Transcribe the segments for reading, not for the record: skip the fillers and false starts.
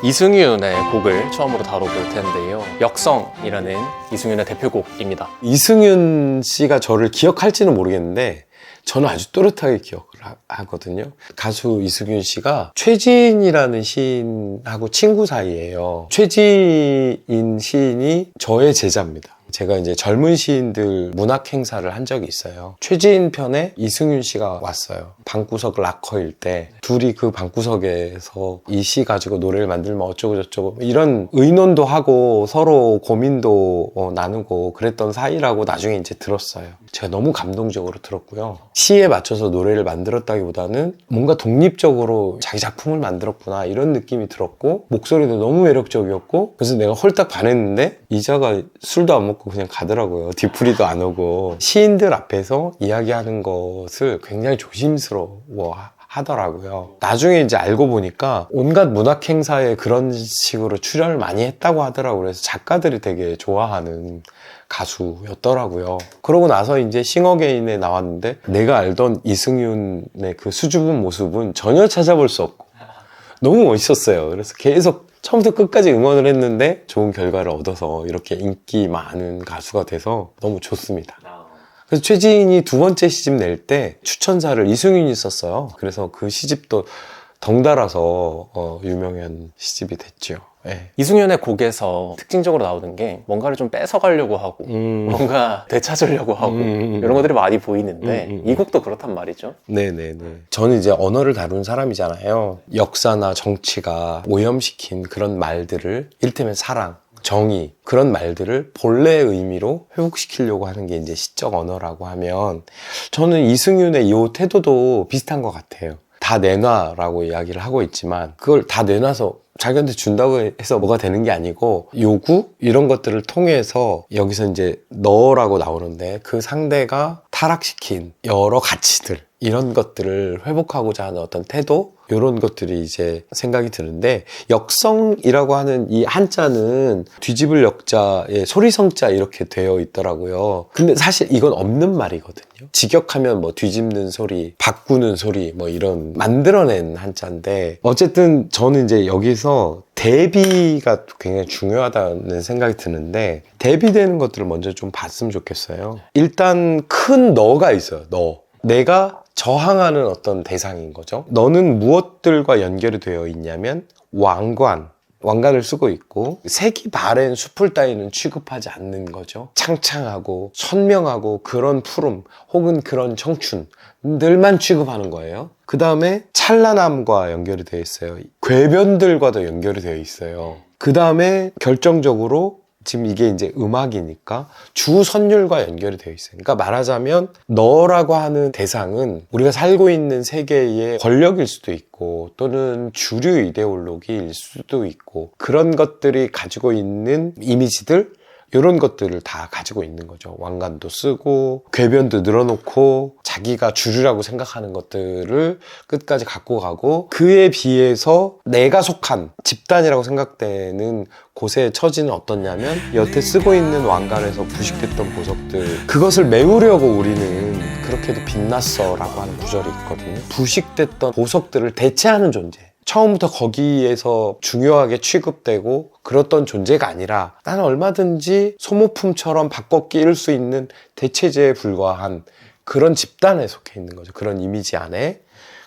이승윤의 곡을 처음으로 다뤄볼 텐데요. 역성이라는 이승윤의 대표곡입니다. 이승윤 씨가 저를 기억할지는 모르겠는데 저는 아주 또렷하게 기억을 하거든요. 가수 이승윤 씨가 최지인이라는 시인하고 친구 사이예요. 최지인 시인이 저의 제자입니다. 제가 이제 젊은 시인들 문학 행사를 한 적이 있어요. 최지인 편에 이승윤 씨가 왔어요. 방구석 락커일 때 둘이 그 방구석에서 이 시 가지고 노래를 만들면 어쩌고 저쩌고 이런 의논도 하고 서로 고민도 나누고 그랬던 사이라고 나중에 이제 들었어요. 제가 너무 감동적으로 들었고요. 시에 맞춰서 노래를 만들었다기보다는 뭔가 독립적으로 자기 작품을 만들었구나 이런 느낌이 들었고 목소리도 너무 매력적이었고 그래서 내가 홀딱 반했는데 이자가 술도 안 먹고 그냥 가더라고요. 뒤풀이도 안 오고 시인들 앞에서 이야기하는 것을 굉장히 조심스러워 하더라고요. 나중에 이제 알고 보니까 온갖 문학 행사에 그런 식으로 출연을 많이 했다고 하더라고요. 그래서 작가들이 되게 좋아하는 가수였더라고요. 그러고 나서 이제 싱어게인에 나왔는데 내가 알던 이승윤의 그 수줍은 모습은 전혀 찾아볼 수 없고 너무 멋있었어요. 그래서 계속 처음부터 끝까지 응원을 했는데 좋은 결과를 얻어서 이렇게 인기 많은 가수가 돼서 너무 좋습니다. 그래서 최지인이 두 번째 시집 낼 때 추천사를 이승윤이 썼어요. 그래서 그 시집도 덩달아서 유명한 시집이 됐죠. 네. 이승윤의 곡에서 특징적으로 나오는 게 뭔가를 좀 뺏어가려고 하고 뭔가 되찾으려고 하고 이런 것들이 많이 보이는데 이 곡도 그렇단 말이죠. 네네네. 저는 이제 언어를 다루는 사람이잖아요. 역사나 정치가 오염시킨 그런 말들을 이를테면 사랑, 정의 그런 말들을 본래의 의미로 회복시키려고 하는 게 이제 시적 언어라고 하면 저는 이승윤의 이 태도도 비슷한 것 같아요. 다 내놔라고 이야기를 하고 있지만 그걸 다 내놔서 자기한테 준다고 해서 뭐가 되는 게 아니고 요구 이런 것들을 통해서 여기서 이제 너라고 나오는데 그 상대가 타락시킨 여러 가치들 이런 것들을 회복하고자 하는 어떤 태도 이런 것들이 이제 생각이 드는데 역성이라고 하는 이 한자는 뒤집을 역자에 소리성자 이렇게 되어 있더라고요. 근데 사실 이건 없는 말이거든요. 직역하면 뭐 뒤집는 소리, 바꾸는 소리 뭐 이런 만들어낸 한자인데 어쨌든 저는 이제 여기서 대비가 굉장히 중요하다는 생각이 드는데 대비되는 것들을 먼저 좀 봤으면 좋겠어요. 일단 큰 너가 있어요. 내가 저항하는 어떤 대상인 거죠. 너는 무엇들과 연결이 되어 있냐면 왕관을 쓰고 있고 색이 바랜 숲을 따위는 취급하지 않는 거죠. 창창하고 선명하고 그런 푸름 혹은 그런 청춘들만 취급하는 거예요. 그 다음에 찬란함과 연결이 되어 있어요. 궤변들과도 연결이 되어 있어요. 그 다음에 결정적으로 지금 이게 이제 음악이니까 주선율과 연결이 되어 있어요. 그러니까 말하자면 너라고 하는 대상은 우리가 살고 있는 세계의 권력일 수도 있고 또는 주류 이데올로기일 수도 있고 그런 것들이 가지고 있는 이미지들 이런 것들을 다 가지고 있는 거죠. 왕관도 쓰고 궤변도 늘어놓고 자기가 주류라고 생각하는 것들을 끝까지 갖고 가고 그에 비해서 내가 속한 집단이라고 생각되는 곳의 처지는 어떻냐면 여태 쓰고 있는 왕관에서 부식됐던 보석들 그것을 메우려고 우리는 그렇게도 빛났어 라고 하는 구절이 있거든요. 부식됐던 보석들을 대체하는 존재 처음부터 거기에서 중요하게 취급되고 그렇던 존재가 아니라 나는 얼마든지 소모품처럼 바꿔 끼울 수 있는 대체제에 불과한 그런 집단에 속해 있는 거죠. 그런 이미지 안에.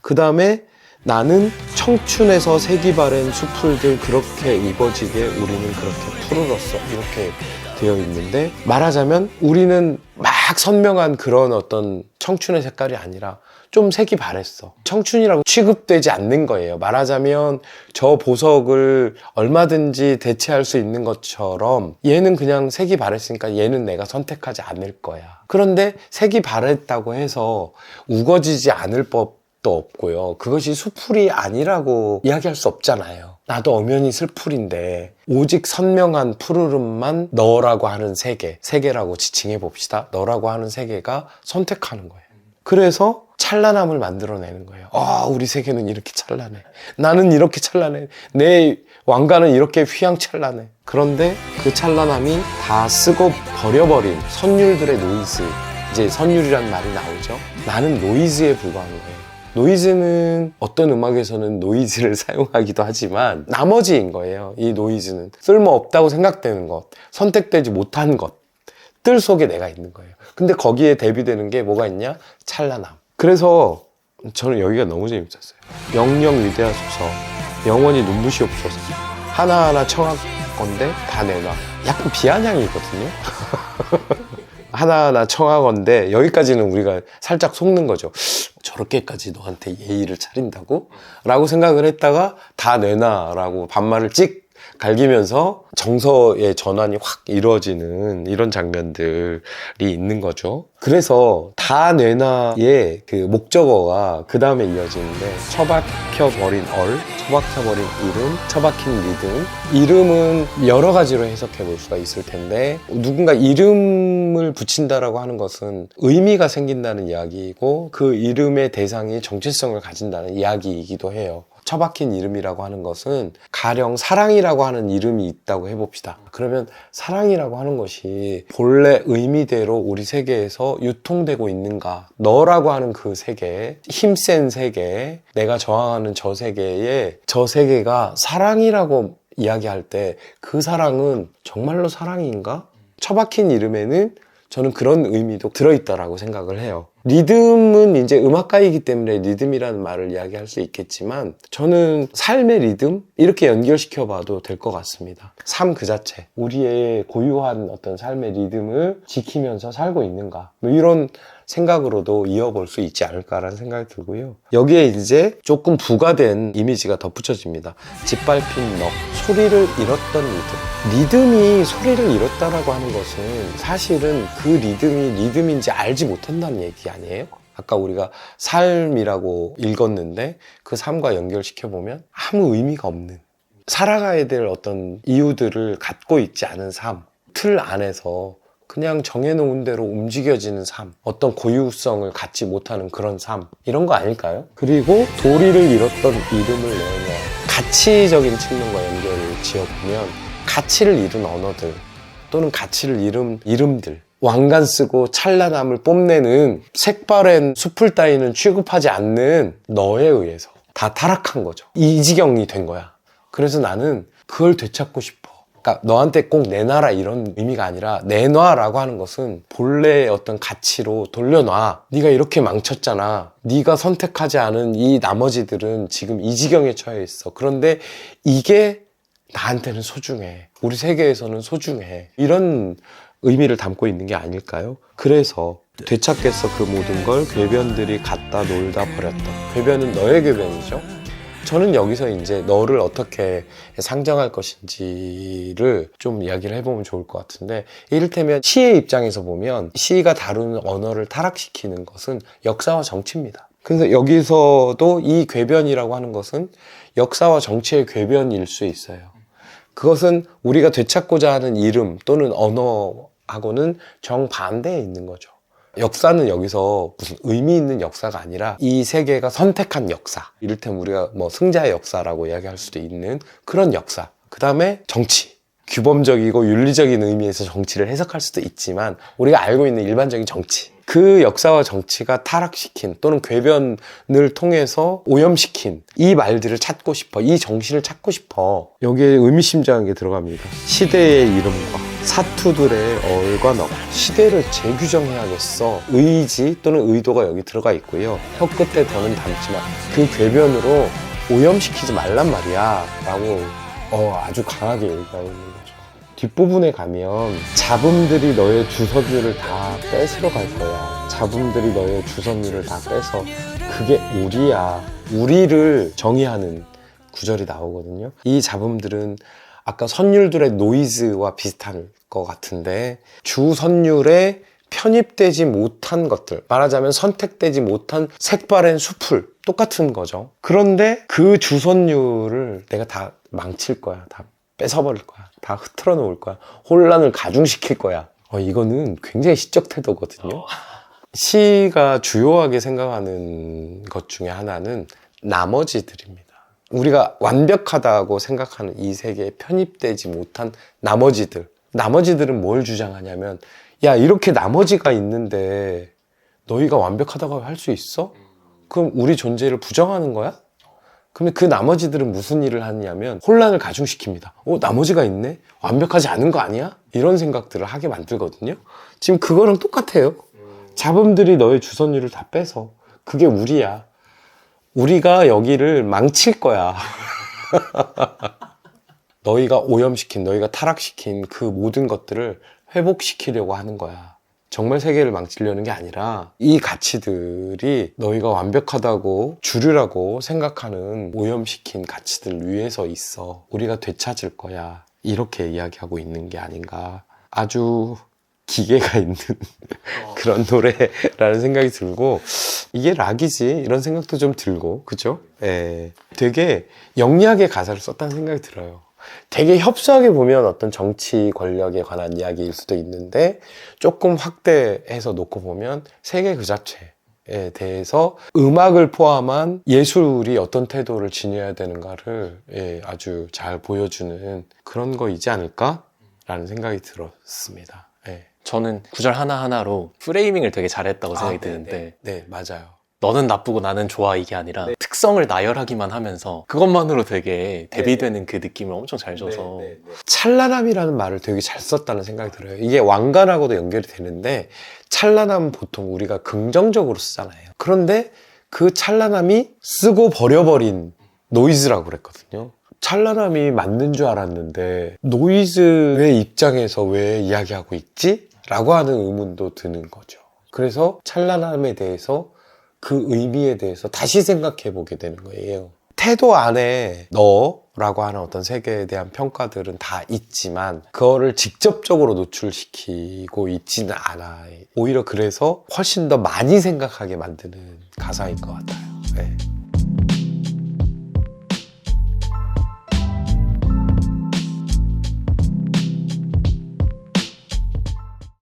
그 다음에 나는 청춘에서 색이 바랜 수풀들 그렇게 우거지게 우리는 그렇게 푸르렀어 이렇게 되어 있는데 말하자면 우리는 막 선명한 그런 어떤 청춘의 색깔이 아니라 좀 색이 바랬어. 청춘이라고 취급되지 않는 거예요. 말하자면 저 보석을 얼마든지 대체할 수 있는 것처럼 얘는 그냥 색이 바랬으니까 얘는 내가 선택하지 않을 거야. 그런데 색이 바랬다고 해서 우거지지 않을 법도 없고요. 그것이 수풀이 아니라고 이야기할 수 없잖아요. 나도 엄연히 슬풀인데 오직 선명한 푸르름만 너라고 하는 세계라고 지칭해 봅시다. 너라고 하는 세계가 선택하는 거예요. 그래서 찬란함을 만들어내는 거예요. 우리 세계는 이렇게 찬란해. 나는 이렇게 찬란해. 내 왕관은 이렇게 휘황찬란해. 그런데 그 찬란함이 다 쓰고 버려버린 선율들의 노이즈. 이제 선율이란 말이 나오죠. 나는 노이즈에 불과한 거예요. 노이즈는 어떤 음악에서는 노이즈를 사용하기도 하지만 나머지인 거예요. 이 노이즈는 쓸모없다고 생각되는 것, 선택되지 못한 것들 속에 내가 있는 거예요. 근데 거기에 대비되는 게 뭐가 있냐? 찬란함. 그래서 저는 여기가 너무 재밌었어요. 영영 위대하소서, 영원히 눈부시옵소서, 하나하나 청할 건데 다 내놔. 약간 비아냥이거든요. 하나하나 청하건대, 여기까지는 우리가 살짝 속는 거죠. 저렇게까지 너한테 예의를 차린다고? 라고 생각을 했다가 다 내놔 라고 반말을 찍 갈기면서 정서의 전환이 확 이루어지는 이런 장면들이 있는 거죠. 그래서 다 내놔의 그 목적어가 그 다음에 이어지는데, 처박혀버린 처박혀버린 이름, 처박힌 리듬. 이름은 여러 가지로 해석해 볼 수가 있을 텐데, 누군가 이름을 붙인다라고 하는 것은 의미가 생긴다는 이야기이고, 그 이름의 대상이 정체성을 가진다는 이야기이기도 해요. 처박힌 이름이라고 하는 것은 가령 사랑이라고 하는 이름이 있다고 해봅시다. 그러면 사랑이라고 하는 것이 본래 의미대로 우리 세계에서 유통되고 있는가? 너라고 하는 그 세계, 힘센 세계, 내가 저항하는 저 세계에 저 세계가 사랑이라고 이야기할 때 그 사랑은 정말로 사랑인가? 처박힌 이름에는 저는 그런 의미도 들어있다라고 생각을 해요. 리듬은 이제 음악가이기 때문에 리듬이라는 말을 이야기할 수 있겠지만, 저는 삶의 리듬? 이렇게 연결시켜 봐도 될 것 같습니다. 삶 그 자체, 우리의 고유한 어떤 삶의 리듬을 지키면서 살고 있는가, 뭐 이런 생각으로도 이어볼 수 있지 않을까라는 생각이 들고요. 여기에 이제 조금 부가된 이미지가 덧붙여집니다. 짓밟힌 넋, 소리를 잃었던 리듬이 소리를 잃었다라고 하는 것은 사실은 그 리듬이 리듬인지 알지 못한다는 얘기 아니에요? 아까 우리가 삶이라고 읽었는데 그 삶과 연결시켜보면 아무 의미가 없는, 살아가야 될 어떤 이유들을 갖고 있지 않은 삶, 틀 안에서 그냥 정해놓은 대로 움직여지는 삶, 어떤 고유성을 갖지 못하는 그런 삶, 이런 거 아닐까요? 그리고 도리를 잃었던 이름을 내어내, 가치적인 측면과 연결을 지어보면 가치를 잃은 언어들 또는 가치를 잃은 이름들, 왕관 쓰고 찬란함을 뽐내는 색바랜 숲을 따위는 취급하지 않는 너에 의해서 다 타락한 거죠. 이 지경이 된 거야. 그래서 나는 그걸 되찾고 싶어. 그러니까 너한테 꼭 내놔라 이런 의미가 아니라, 내놔라고 하는 것은 본래의 어떤 가치로 돌려놔. 네가 이렇게 망쳤잖아. 네가 선택하지 않은 이 나머지들은 지금 이 지경에 처해 있어. 그런데 이게 나한테는 소중해. 우리 세계에서는 소중해. 이런 의미를 담고 있는 게 아닐까요? 그래서 되찾겠어 그 모든 걸 궤변들이 갖다 놀다 버렸던. 궤변은 너의 궤변이죠. 저는 여기서 이제 너를 어떻게 상정할 것인지를 좀 이야기를 해보면 좋을 것 같은데, 이를테면 시의 입장에서 보면 시가 다루는 언어를 타락시키는 것은 역사와 정치입니다. 그래서 여기서도 이 궤변이라고 하는 것은 역사와 정치의 궤변일 수 있어요. 그것은 우리가 되찾고자 하는 이름 또는 언어하고는 정반대에 있는 거죠. 역사는 여기서 무슨 의미 있는 역사가 아니라 이 세계가 선택한 역사, 이를테면 우리가 뭐 승자의 역사라고 이야기할 수도 있는 그런 역사. 그 다음에 정치, 규범적이고 윤리적인 의미에서 정치를 해석할 수도 있지만 우리가 알고 있는 일반적인 정치, 그 역사와 정치가 타락시킨 또는 궤변을 통해서 오염시킨 이 말들을 찾고 싶어, 이 정신을 찾고 싶어. 여기에 의미심장한 게 들어갑니다. 시대의 이름과 사투들의 얼과 너, 시대를 재규정해야겠어. 의지 또는 의도가 여기 들어가 있고요. 혀끝에 더는 담지마. 그 궤변으로 오염시키지 말란 말이야 라고 아주 강하게 얘기하고 있는 거죠. 뒷부분에 가면 잡음들이 너의 주섬유를 다 뺏으러 갈 거야. 잡음들이 너의 주섬유를 다 뺏어. 그게 우리야. 우리를 정의하는 구절이 나오거든요. 이 잡음들은 아까 선율들의 노이즈와 비슷한 것 같은데, 주선율에 편입되지 못한 것들, 말하자면 선택되지 못한 색바랜 숲을, 똑같은 거죠. 그런데 그 주선율을 내가 다 망칠 거야. 다 뺏어버릴 거야. 다 흐트러 놓을 거야. 혼란을 가중시킬 거야. 이거는 굉장히 시적 태도거든요. 시가 주요하게 생각하는 것 중에 하나는 나머지들입니다. 우리가 완벽하다고 생각하는 이 세계에 편입되지 못한 나머지들은 뭘 주장하냐면, 야, 이렇게 나머지가 있는데 너희가 완벽하다고 할 수 있어? 그럼 우리 존재를 부정하는 거야? 그러면 그 나머지들은 무슨 일을 하냐면 혼란을 가중시킵니다. 나머지가 있네? 완벽하지 않은 거 아니야? 이런 생각들을 하게 만들거든요. 지금 그거랑 똑같아요. 자본들이 너의 주선율을 다 빼서 그게 우리야. 우리가 여기를 망칠 거야. 너희가 오염시킨, 너희가 타락시킨 그 모든 것들을 회복시키려고 하는 거야. 정말 세계를 망치려는 게 아니라 이 가치들이 너희가 완벽하다고 주류라고 생각하는 오염시킨 가치들 위에서 있어. 우리가 되찾을 거야. 이렇게 이야기하고 있는 게 아닌가. 아주 기계가 있는 그런 노래라는 생각이 들고, 이게 락이지 이런 생각도 좀 들고, 그죠? 예. 되게 영리하게 가사를 썼다는 생각이 들어요. 되게 협소하게 보면 어떤 정치 권력에 관한 이야기일 수도 있는데, 조금 확대해서 놓고 보면 세계 그 자체에 대해서 음악을 포함한 예술이 어떤 태도를 지녀야 되는가를 아주 잘 보여주는 그런 거이지 않을까라는 생각이 들었습니다. 저는 구절 하나하나로 프레이밍을 되게 잘했다고 생각이 드는데, 네, 맞아요. 너는 나쁘고 나는 좋아 이게 아니라 특성을 나열하기만 하면서 그것만으로 되게 대비되는 그 느낌을 엄청 잘 줘서 찬란함이라는 말을 되게 잘 썼다는 생각이 들어요. 이게 왕관하고도 연결이 되는데, 찬란함은 보통 우리가 긍정적으로 쓰잖아요. 그런데 그 찬란함이 쓰고 버려버린 노이즈라고 그랬거든요. 찬란함이 맞는 줄 알았는데 노이즈의 입장에서 왜 이야기하고 있지? 라고 하는 의문도 드는 거죠. 그래서 찬란함에 대해서 그 의미에 대해서 다시 생각해 보게 되는 거예요. 태도 안에 너라고 하는 어떤 세계에 대한 평가들은 다 있지만 그거를 직접적으로 노출시키고 있지는 않아요. 오히려 그래서 훨씬 더 많이 생각하게 만드는 가사인 것 같아요. 네.